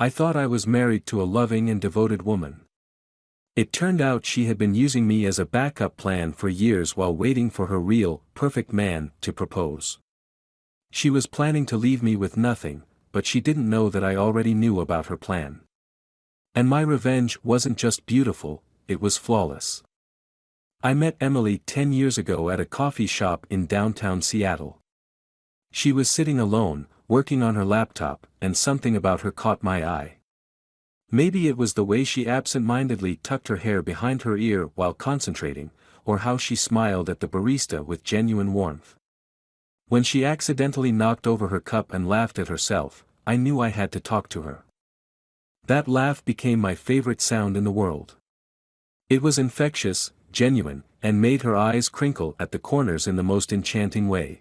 I thought I was married to a loving and devoted woman. It turned out she had been using me as a backup plan for years while waiting for her real, perfect man to propose. She was planning to leave me with nothing, but she didn't know that I already knew about her plan. And my revenge wasn't just beautiful, it was flawless. I met Emily 10 years ago at a coffee shop in downtown Seattle. She was sitting alone, working on her laptop, and something about her caught my eye. Maybe it was the way she absent-mindedly tucked her hair behind her ear while concentrating, or how she smiled at the barista with genuine warmth. When she accidentally knocked over her cup and laughed at herself, I knew I had to talk to her. That laugh became my favorite sound in the world. It was infectious, genuine, and made her eyes crinkle at the corners in the most enchanting way.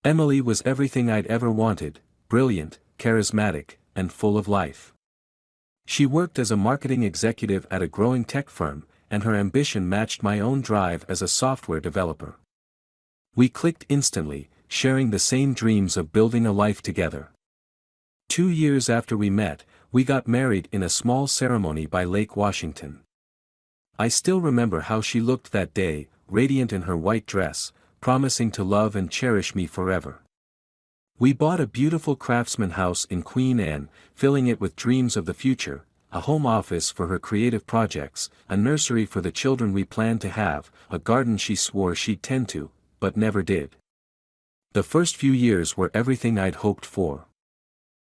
Emily was everything I'd ever wanted: brilliant, charismatic, and full of life. She worked as a marketing executive at a growing tech firm, and her ambition matched my own drive as a software developer. We clicked instantly, sharing the same dreams of building a life together. 2 years after we met, we got married in a small ceremony by Lake Washington. I still remember how she looked that day, radiant in her white dress, promising to love and cherish me forever. We bought a beautiful craftsman house in Queen Anne, filling it with dreams of the future, a home office for her creative projects, a nursery for the children we planned to have, a garden she swore she'd tend to, but never did. The first few years were everything I'd hoped for.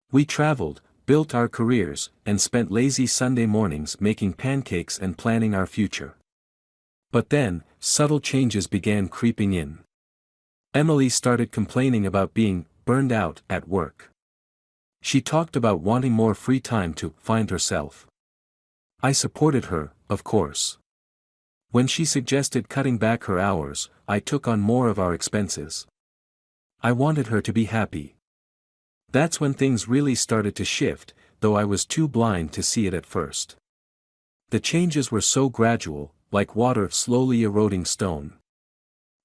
We traveled, built our careers, and spent lazy Sunday mornings making pancakes and planning our future. But then, subtle changes began creeping in. Emily started complaining about being burned out at work. She talked about wanting more free time to find herself. I supported her, of course. When she suggested cutting back her hours, I took on more of our expenses. I wanted her to be happy. That's when things really started to shift, though I was too blind to see it at first. The changes were so gradual, like water slowly eroding stone.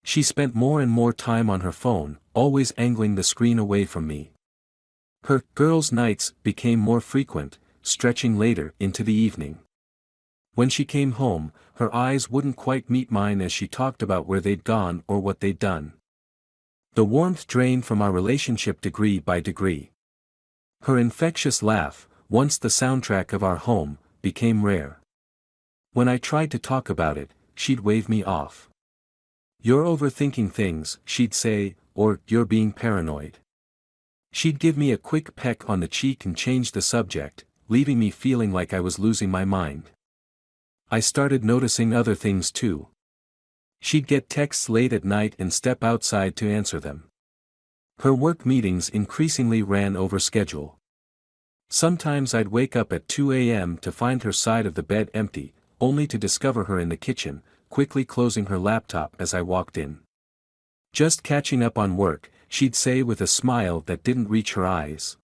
She spent more and more time on her phone, always angling the screen away from me. Her girls' nights became more frequent, stretching later into the evening. When she came home, her eyes wouldn't quite meet mine as she talked about where they'd gone or what they'd done. The warmth drained from our relationship degree by degree. Her infectious laugh, once the soundtrack of our home, became rare. When I tried to talk about it, she'd wave me off. "You're overthinking things," she'd say, or "you're being paranoid." She'd give me a quick peck on the cheek and change the subject, leaving me feeling like I was losing my mind. I started noticing other things too. She'd get texts late at night and step outside to answer them. Her work meetings increasingly ran over schedule. Sometimes I'd wake up at 2 a.m. to find her side of the bed empty, only to discover her in the kitchen, quickly closing her laptop as I walked in. "Just catching up on work," she'd say with a smile that didn't reach her eyes.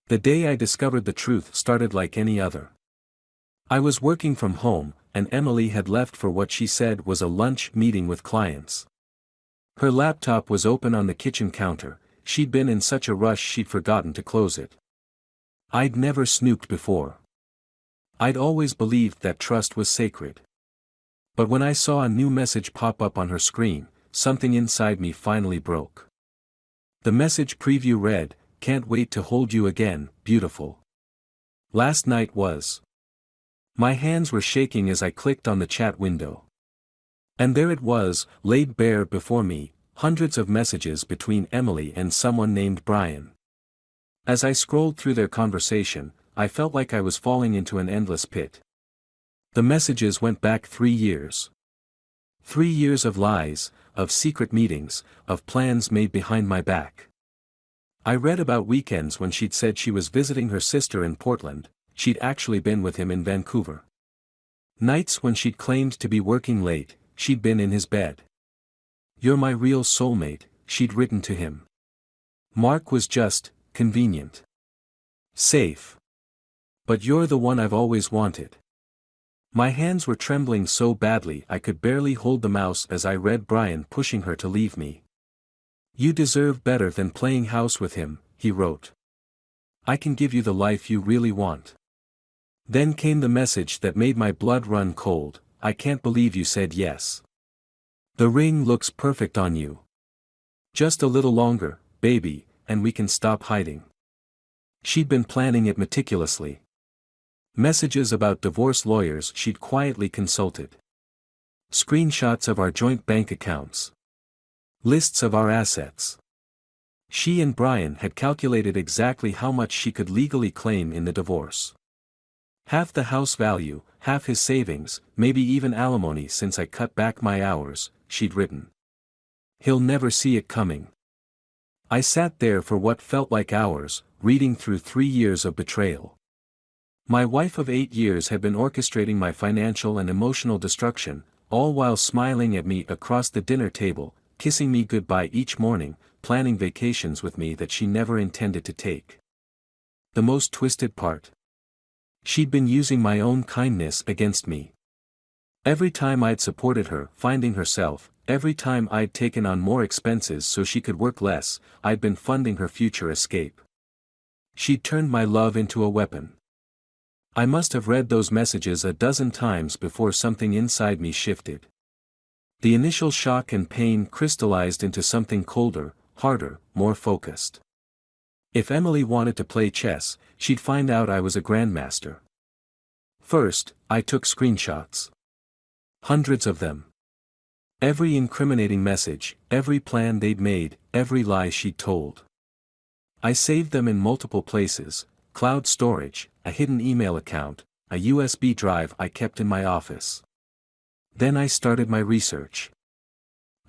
The day I discovered the truth started like any other. I was working from home, and Emily had left for what she said was a lunch meeting with clients. Her laptop was open on the kitchen counter. She'd been in such a rush she'd forgotten to close it. I'd never snooped before. I'd always believed that trust was sacred. But when I saw a new message pop up on her screen, something inside me finally broke. The message preview read, "Can't wait to hold you again, beautiful. Last night was..." My hands were shaking as I clicked on the chat window. And there it was, laid bare before me, hundreds of messages between Emily and someone named Brian. As I scrolled through their conversation, I felt like I was falling into an endless pit. The messages went back 3 years. 3 years of lies, of secret meetings, of plans made behind my back. I read about weekends when she'd said she was visiting her sister in Portland. She'd actually been with him in Vancouver. Nights when she'd claimed to be working late, she'd been in his bed. "You're my real soulmate," she'd written to him. "Mark was just convenient. Safe. But you're the one I've always wanted." My hands were trembling so badly I could barely hold the mouse as I read Brian pushing her to leave me. "You deserve better than playing house with him," he wrote. I can give you the life you really want. Then came the message that made my blood run cold. I can't believe you said yes. The ring looks perfect on you. Just a little longer, baby, and we can stop hiding. She'd been planning it meticulously. Messages about divorce lawyers she'd quietly consulted. Screenshots of our joint bank accounts. Lists of our assets. She and Brian had calculated exactly how much she could legally claim in the divorce. Half the house value, half his savings, maybe even alimony since I cut back my hours, she'd written. He'll never see it coming. I sat there for what felt like hours, reading through 3 years of betrayal. My wife of 8 years had been orchestrating my financial and emotional destruction, all while smiling at me across the dinner table, kissing me goodbye each morning, planning vacations with me that she never intended to take. The most twisted part. She'd been using my own kindness against me. Every time I'd supported her finding herself, every time I'd taken on more expenses so she could work less, I'd been funding her future escape. She'd turned my love into a weapon. I must have read those messages a dozen times before something inside me shifted. The initial shock and pain crystallized into something colder, harder, more focused. If Emily wanted to play chess, she'd find out I was a grandmaster. First, I took screenshots. Hundreds of them. Every incriminating message, every plan they'd made, every lie she'd told. I saved them in multiple places: cloud storage, a hidden email account, a USB drive I kept in my office. Then I started my research.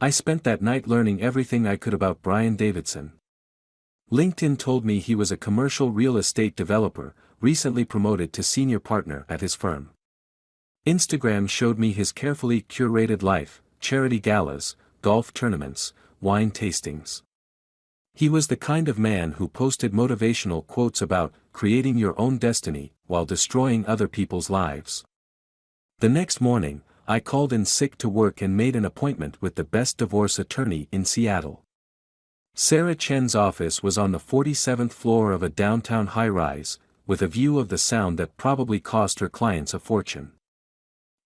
I spent that night learning everything I could about Brian Davidson. LinkedIn told me he was a commercial real estate developer, recently promoted to senior partner at his firm. Instagram showed me his carefully curated life: charity galas, golf tournaments, wine tastings. He was the kind of man who posted motivational quotes about creating your own destiny while destroying other people's lives. The next morning, I called in sick to work and made an appointment with the best divorce attorney in Seattle. Sarah Chen's office was on the 47th floor of a downtown high-rise, with a view of the Sound that probably cost her clients a fortune.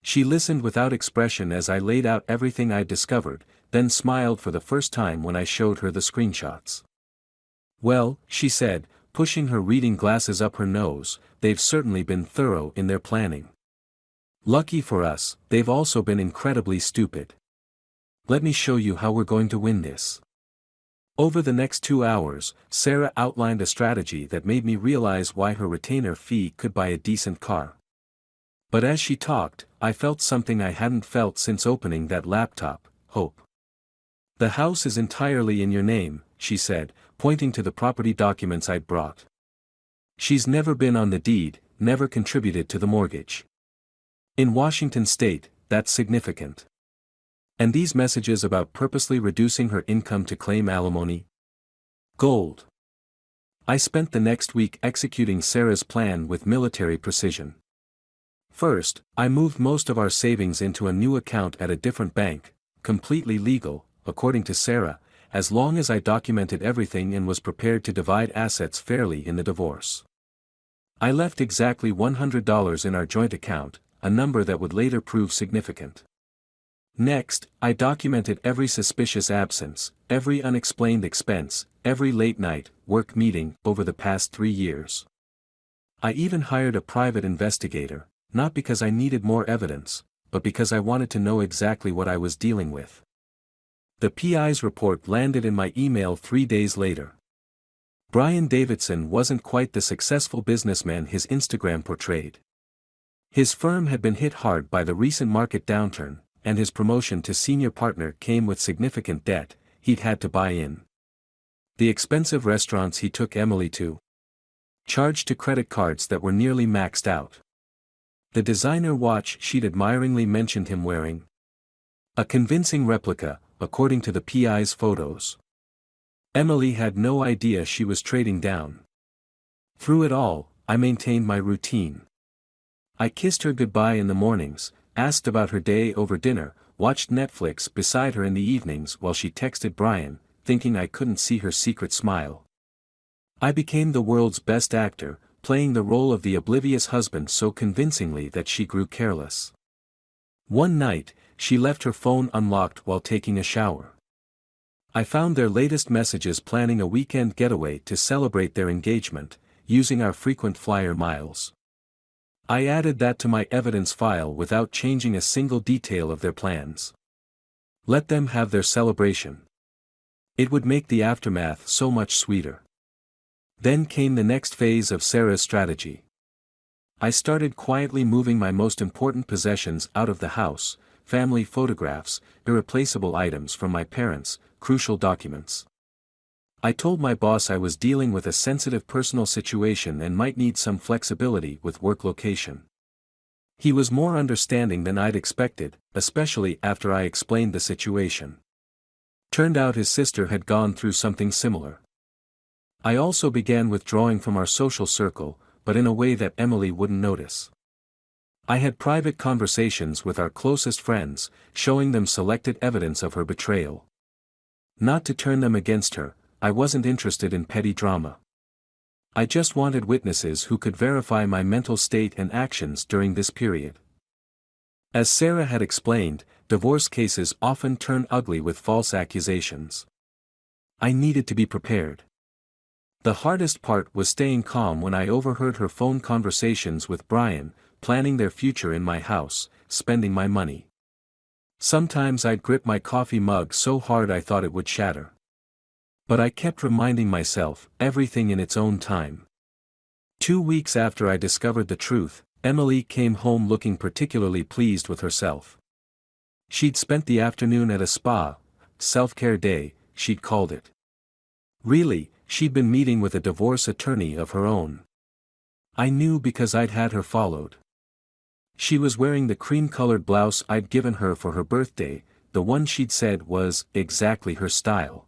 She listened without expression as I laid out everything I'd discovered, then smiled for the first time when I showed her the screenshots. "Well," she said, pushing her reading glasses up her nose, "they've certainly been thorough in their planning. Lucky for us, they've also been incredibly stupid. Let me show you how we're going to win this." Over the next 2 hours, Sarah outlined a strategy that made me realize why her retainer fee could buy a decent car. But as she talked, I felt something I hadn't felt since opening that laptop: hope. "The house is entirely in your name," she said, pointing to the property documents I'd brought. "She's never been on the deed, never contributed to the mortgage. In Washington state, that's significant. And these messages about purposely reducing her income to claim alimony? Gold." I spent the next week executing Sarah's plan with military precision. First, I moved most of our savings into a new account at a different bank, completely legal, according to Sarah, as long as I documented everything and was prepared to divide assets fairly in the divorce. I left exactly $100 in our joint account, a number that would later prove significant. Next, I documented every suspicious absence, every unexplained expense, every late-night work meeting over the past 3 years. I even hired a private investigator, not because I needed more evidence, but because I wanted to know exactly what I was dealing with. The PI's report landed in my email 3 days later. Brian Davidson wasn't quite the successful businessman his Instagram portrayed. His firm had been hit hard by the recent market downturn, and his promotion to senior partner came with significant debt he'd had to buy in. The expensive restaurants he took Emily to. Charged to credit cards that were nearly maxed out. The designer watch she'd admiringly mentioned him wearing. A convincing replica, according to the PI's photos. Emily had no idea she was trading down. Through it all, I maintained my routine. I kissed her goodbye in the mornings, asked about her day over dinner, watched Netflix beside her in the evenings while she texted Brian, thinking I couldn't see her secret smile. I became the world's best actor, playing the role of the oblivious husband so convincingly that she grew careless. One night, she left her phone unlocked while taking a shower. I found their latest messages planning a weekend getaway to celebrate their engagement, using our frequent flyer miles. I added that to my evidence file without changing a single detail of their plans. Let them have their celebration. It would make the aftermath so much sweeter. Then came the next phase of Sarah's strategy. I started quietly moving my most important possessions out of the house: family photographs, irreplaceable items from my parents, crucial documents. I told my boss I was dealing with a sensitive personal situation and might need some flexibility with work location. He was more understanding than I'd expected, especially after I explained the situation. Turned out his sister had gone through something similar. I also began withdrawing from our social circle, but in a way that Emily wouldn't notice. I had private conversations with our closest friends, showing them selected evidence of her betrayal. Not to turn them against her, I wasn't interested in petty drama. I just wanted witnesses who could verify my mental state and actions during this period. As Sarah had explained, divorce cases often turn ugly with false accusations. I needed to be prepared. The hardest part was staying calm when I overheard her phone conversations with Brian, planning their future in my house, spending my money. Sometimes I'd grip my coffee mug so hard I thought it would shatter. But I kept reminding myself, everything in its own time. 2 weeks after I discovered the truth, Emily came home looking particularly pleased with herself. She'd spent the afternoon at a spa, self-care day, she'd called it. Really, she'd been meeting with a divorce attorney of her own. I knew because I'd had her followed. She was wearing the cream-colored blouse I'd given her for her birthday, the one she'd said was exactly her style.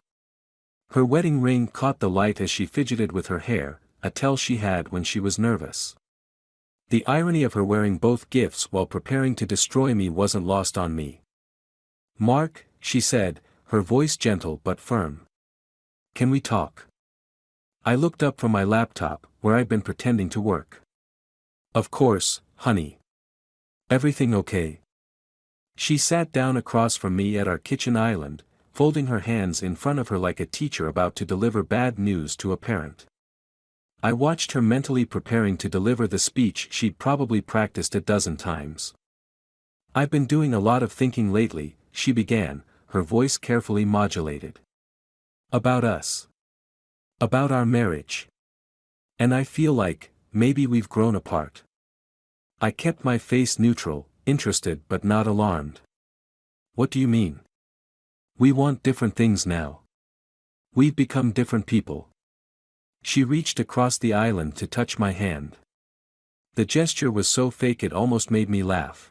Her wedding ring caught the light as she fidgeted with her hair, a tell she had when she was nervous. The irony of her wearing both gifts while preparing to destroy me wasn't lost on me. "Mark," she said, her voice gentle but firm. "Can we talk?" I looked up from my laptop, where I'd been pretending to work. "Of course, honey. Everything okay?" She sat down across from me at our kitchen island, folding her hands in front of her like a teacher about to deliver bad news to a parent. I watched her mentally preparing to deliver the speech she'd probably practiced a dozen times. "I've been doing a lot of thinking lately," she began, her voice carefully modulated. "About us. About our marriage. And I feel like, maybe we've grown apart." I kept my face neutral, interested but not alarmed. "What do you mean?" "We want different things now. We've become different people." She reached across the island to touch my hand. The gesture was so fake it almost made me laugh.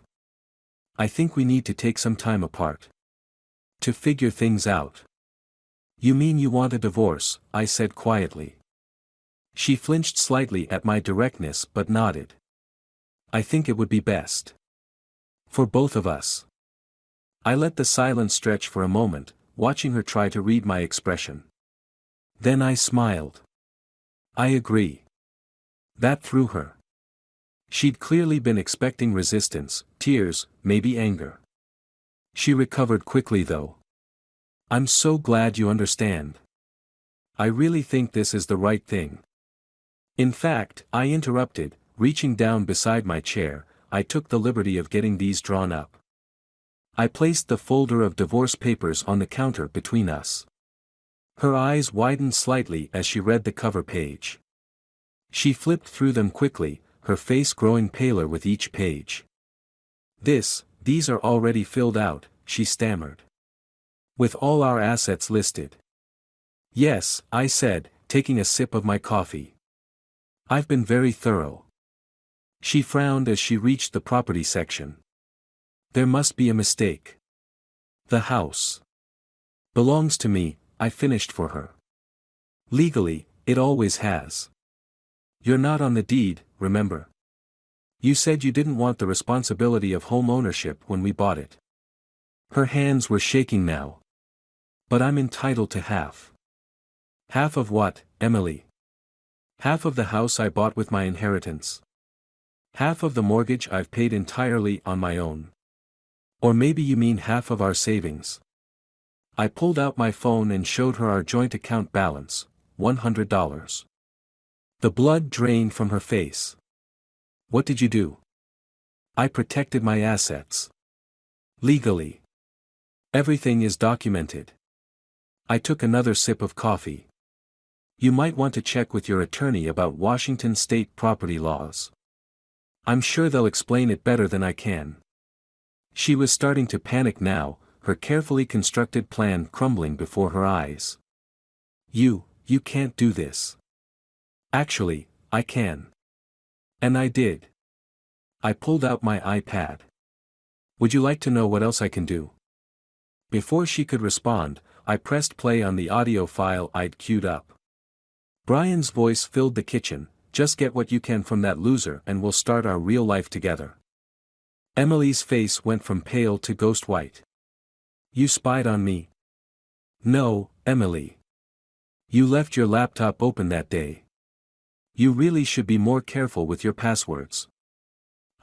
"I think we need to take some time apart. To figure things out." "You mean you want a divorce?" I said quietly. She flinched slightly at my directness but nodded. "I think it would be best. For both of us." I let the silence stretch for a moment, watching her try to read my expression. Then I smiled. "I agree." That threw her. She'd clearly been expecting resistance, tears, maybe anger. She recovered quickly though. "I'm so glad you understand. I really think this is the right thing." "In fact," I interrupted, reaching down beside my chair, "I took the liberty of getting these drawn up." I placed the folder of divorce papers on the counter between us. Her eyes widened slightly as she read the cover page. She flipped through them quickly, her face growing paler with each page. These are already filled out," she stammered. "With all our assets listed." "Yes," I said, taking a sip of my coffee. "I've been very thorough." She frowned as she reached the property section. "There must be a mistake. The house belongs to me," I finished for her. "Legally, it always has. You're not on the deed, remember? You said you didn't want the responsibility of home ownership when we bought it." Her hands were shaking now. "But I'm entitled to half." "Half of what, Emily?" Half of the house I bought with my inheritance. Half of the mortgage I've paid entirely on my own. Or maybe you mean half of our savings. I pulled out my phone and showed her our joint account balance, $100. The blood drained from her face. What did you do? I protected my assets. Legally. Everything is documented. I took another sip of coffee. You might want to check with your attorney about Washington state property laws. I'm sure they'll explain it better than I can. She was starting to panic now, her carefully constructed plan crumbling before her eyes. You can't do this. Actually, I can. And I did. I pulled out my iPad. Would you like to know what else I can do? Before she could respond, I pressed play on the audio file I'd queued up. Brian's voice filled the kitchen. Just get what you can from that loser and we'll start our real life together. Emily's face went from pale to ghost white. You spied on me? No, Emily. You left your laptop open that day. You really should be more careful with your passwords.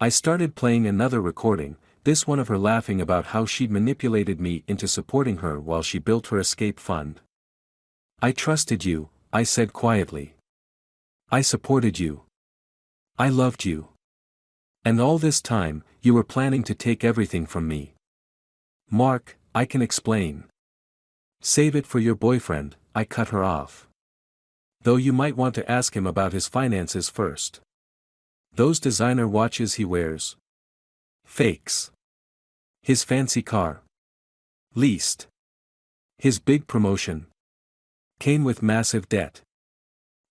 I started playing another recording, this one of her laughing about how she'd manipulated me into supporting her while she built her escape fund. I trusted you, I said quietly. I supported you. I loved you. And all this time, you were planning to take everything from me. Mark, I can explain. Save it for your boyfriend, I cut her off. Though you might want to ask him about his finances first. Those designer watches he wears. Fakes. His fancy car. Leased. His big promotion. Came with massive debt.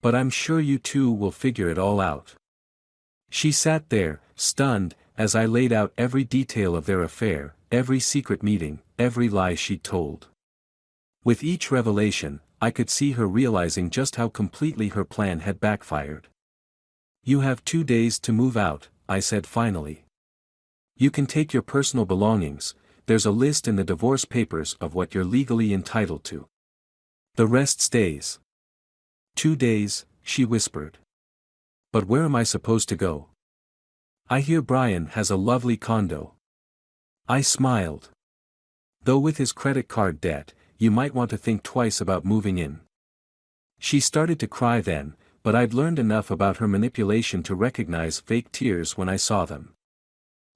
But I'm sure you two will figure it all out. She sat there, stunned, as I laid out every detail of their affair, every secret meeting, every lie she'd told. With each revelation, I could see her realizing just how completely her plan had backfired. You have 2 days to move out, I said finally. You can take your personal belongings, there's a list in the divorce papers of what you're legally entitled to. The rest stays. 2 days, she whispered. But where am I supposed to go? I hear Brian has a lovely condo. I smiled. Though with his credit card debt, you might want to think twice about moving in. She started to cry then, but I'd learned enough about her manipulation to recognize fake tears when I saw them.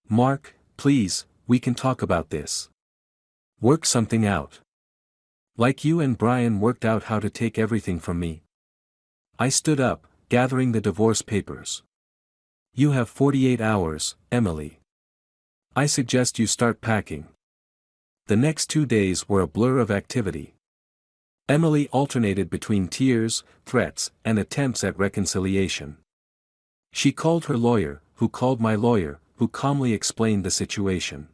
Mark, please, we can talk about this. Work something out. Like you and Brian worked out how to take everything from me. I stood up, gathering the divorce papers. You have 48 hours, Emily. I suggest you start packing. The next 2 days were a blur of activity. Emily alternated between tears, threats, and attempts at reconciliation. She called her lawyer, who called my lawyer, who calmly explained the situation.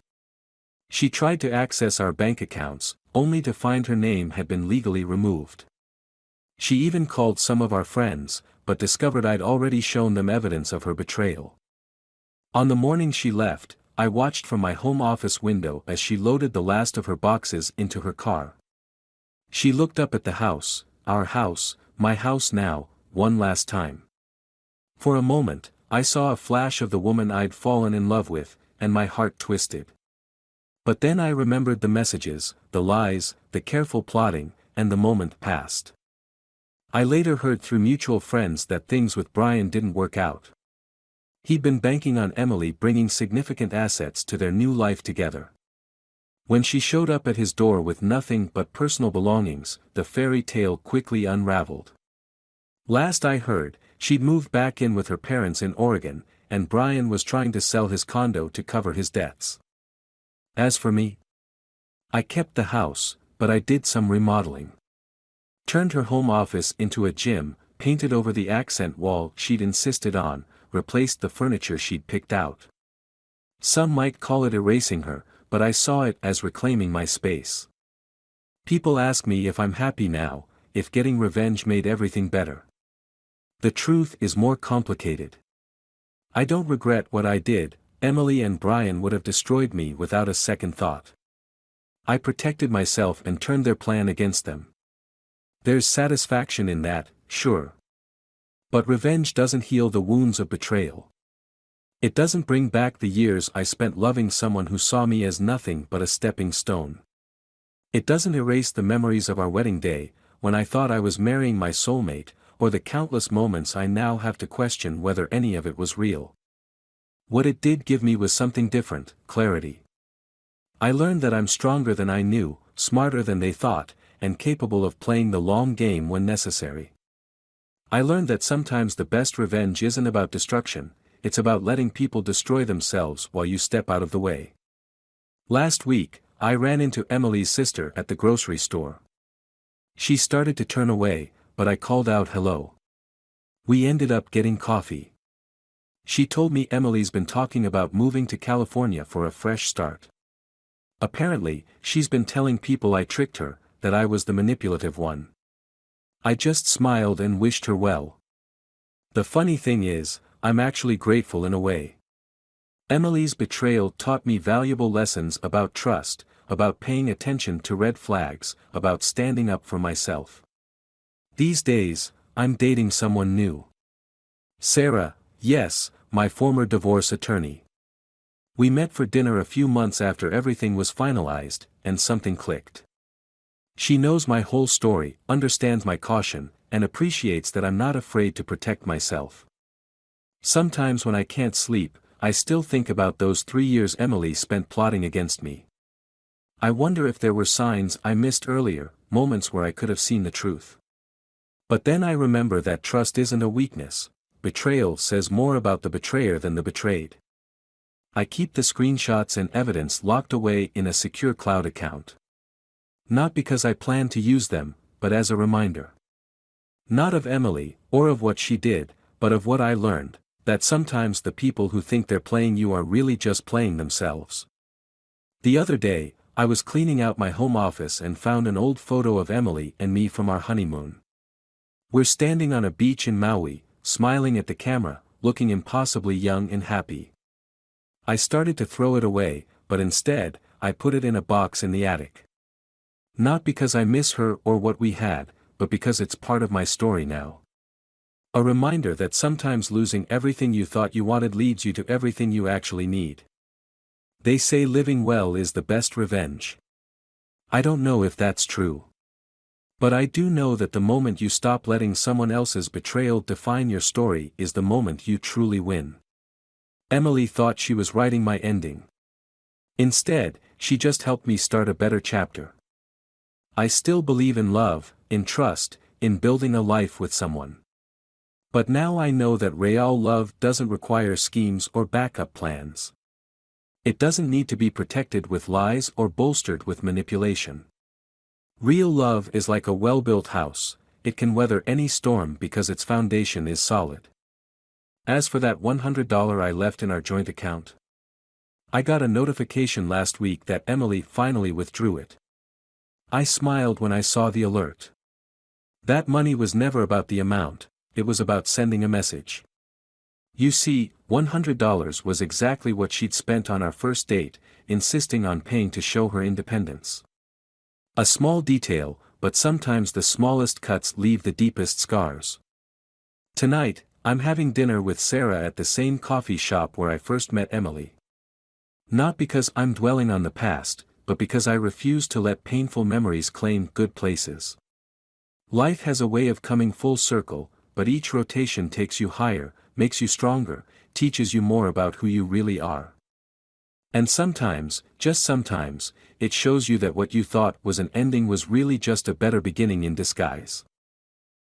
She tried to access our bank accounts, only to find her name had been legally removed. She even called some of our friends, but discovered I'd already shown them evidence of her betrayal. On the morning she left, I watched from my home office window as she loaded the last of her boxes into her car. She looked up at the house, our house, my house now, one last time. For a moment, I saw a flash of the woman I'd fallen in love with, and my heart twisted. But then I remembered the messages, the lies, the careful plotting, and the moment passed. I later heard through mutual friends that things with Brian didn't work out. He'd been banking on Emily bringing significant assets to their new life together. When she showed up at his door with nothing but personal belongings, the fairy tale quickly unraveled. Last I heard, she'd moved back in with her parents in Oregon, and Brian was trying to sell his condo to cover his debts. As for me, I kept the house, but I did some remodeling. Turned her home office into a gym, painted over the accent wall she'd insisted on, replaced the furniture she'd picked out. Some might call it erasing her, but I saw it as reclaiming my space. People ask me if I'm happy now, if getting revenge made everything better. The truth is more complicated. I don't regret what I did. Emily and Brian would have destroyed me without a second thought. I protected myself and turned their plan against them. There's satisfaction in that, sure. But revenge doesn't heal the wounds of betrayal. It doesn't bring back the years I spent loving someone who saw me as nothing but a stepping stone. It doesn't erase the memories of our wedding day, when I thought I was marrying my soulmate, or the countless moments I now have to question whether any of it was real. What it did give me was something different: clarity. I learned that I'm stronger than I knew, smarter than they thought, and capable of playing the long game when necessary. I learned that sometimes the best revenge isn't about destruction, it's about letting people destroy themselves while you step out of the way. Last week, I ran into Emily's sister at the grocery store. She started to turn away, but I called out hello. We ended up getting coffee. She told me Emily's been talking about moving to California for a fresh start. Apparently, she's been telling people I tricked her, that I was the manipulative one. I just smiled and wished her well. The funny thing is, I'm actually grateful in a way. Emily's betrayal taught me valuable lessons about trust, about paying attention to red flags, about standing up for myself. These days, I'm dating someone new. Sarah, yes, my former divorce attorney. We met for dinner a few months after everything was finalized, and something clicked. She knows my whole story, understands my caution, and appreciates that I'm not afraid to protect myself. Sometimes when I can't sleep, I still think about those 3 years Emily spent plotting against me. I wonder if there were signs I missed earlier, moments where I could have seen the truth. But then I remember that trust isn't a weakness. Betrayal says more about the betrayer than the betrayed. I keep the screenshots and evidence locked away in a secure cloud account. Not because I plan to use them, but as a reminder. Not of Emily, or of what she did, but of what I learned, that sometimes the people who think they're playing you are really just playing themselves. The other day, I was cleaning out my home office and found an old photo of Emily and me from our honeymoon. We're standing on a beach in Maui, smiling at the camera, looking impossibly young and happy. I started to throw it away, but instead, I put it in a box in the attic. Not because I miss her or what we had, but because it's part of my story now. A reminder that sometimes losing everything you thought you wanted leads you to everything you actually need. They say living well is the best revenge. I don't know if that's true. But I do know that the moment you stop letting someone else's betrayal define your story is the moment you truly win. Emily thought she was writing my ending. Instead, she just helped me start a better chapter. I still believe in love, in trust, in building a life with someone. But now I know that real love doesn't require schemes or backup plans. It doesn't need to be protected with lies or bolstered with manipulation. Real love is like a well-built house, it can weather any storm because its foundation is solid. As for that $100 I left in our joint account, I got a notification last week that Emily finally withdrew it. I smiled when I saw the alert. That money was never about the amount, it was about sending a message. You see, $100 was exactly what she'd spent on our first date, insisting on paying to show her independence. A small detail, but sometimes the smallest cuts leave the deepest scars. Tonight, I'm having dinner with Sarah at the same coffee shop where I first met Emily. Not because I'm dwelling on the past, but because I refuse to let painful memories claim good places. Life has a way of coming full circle, but each rotation takes you higher, makes you stronger, teaches you more about who you really are. And sometimes, just sometimes, it shows you that what you thought was an ending was really just a better beginning in disguise.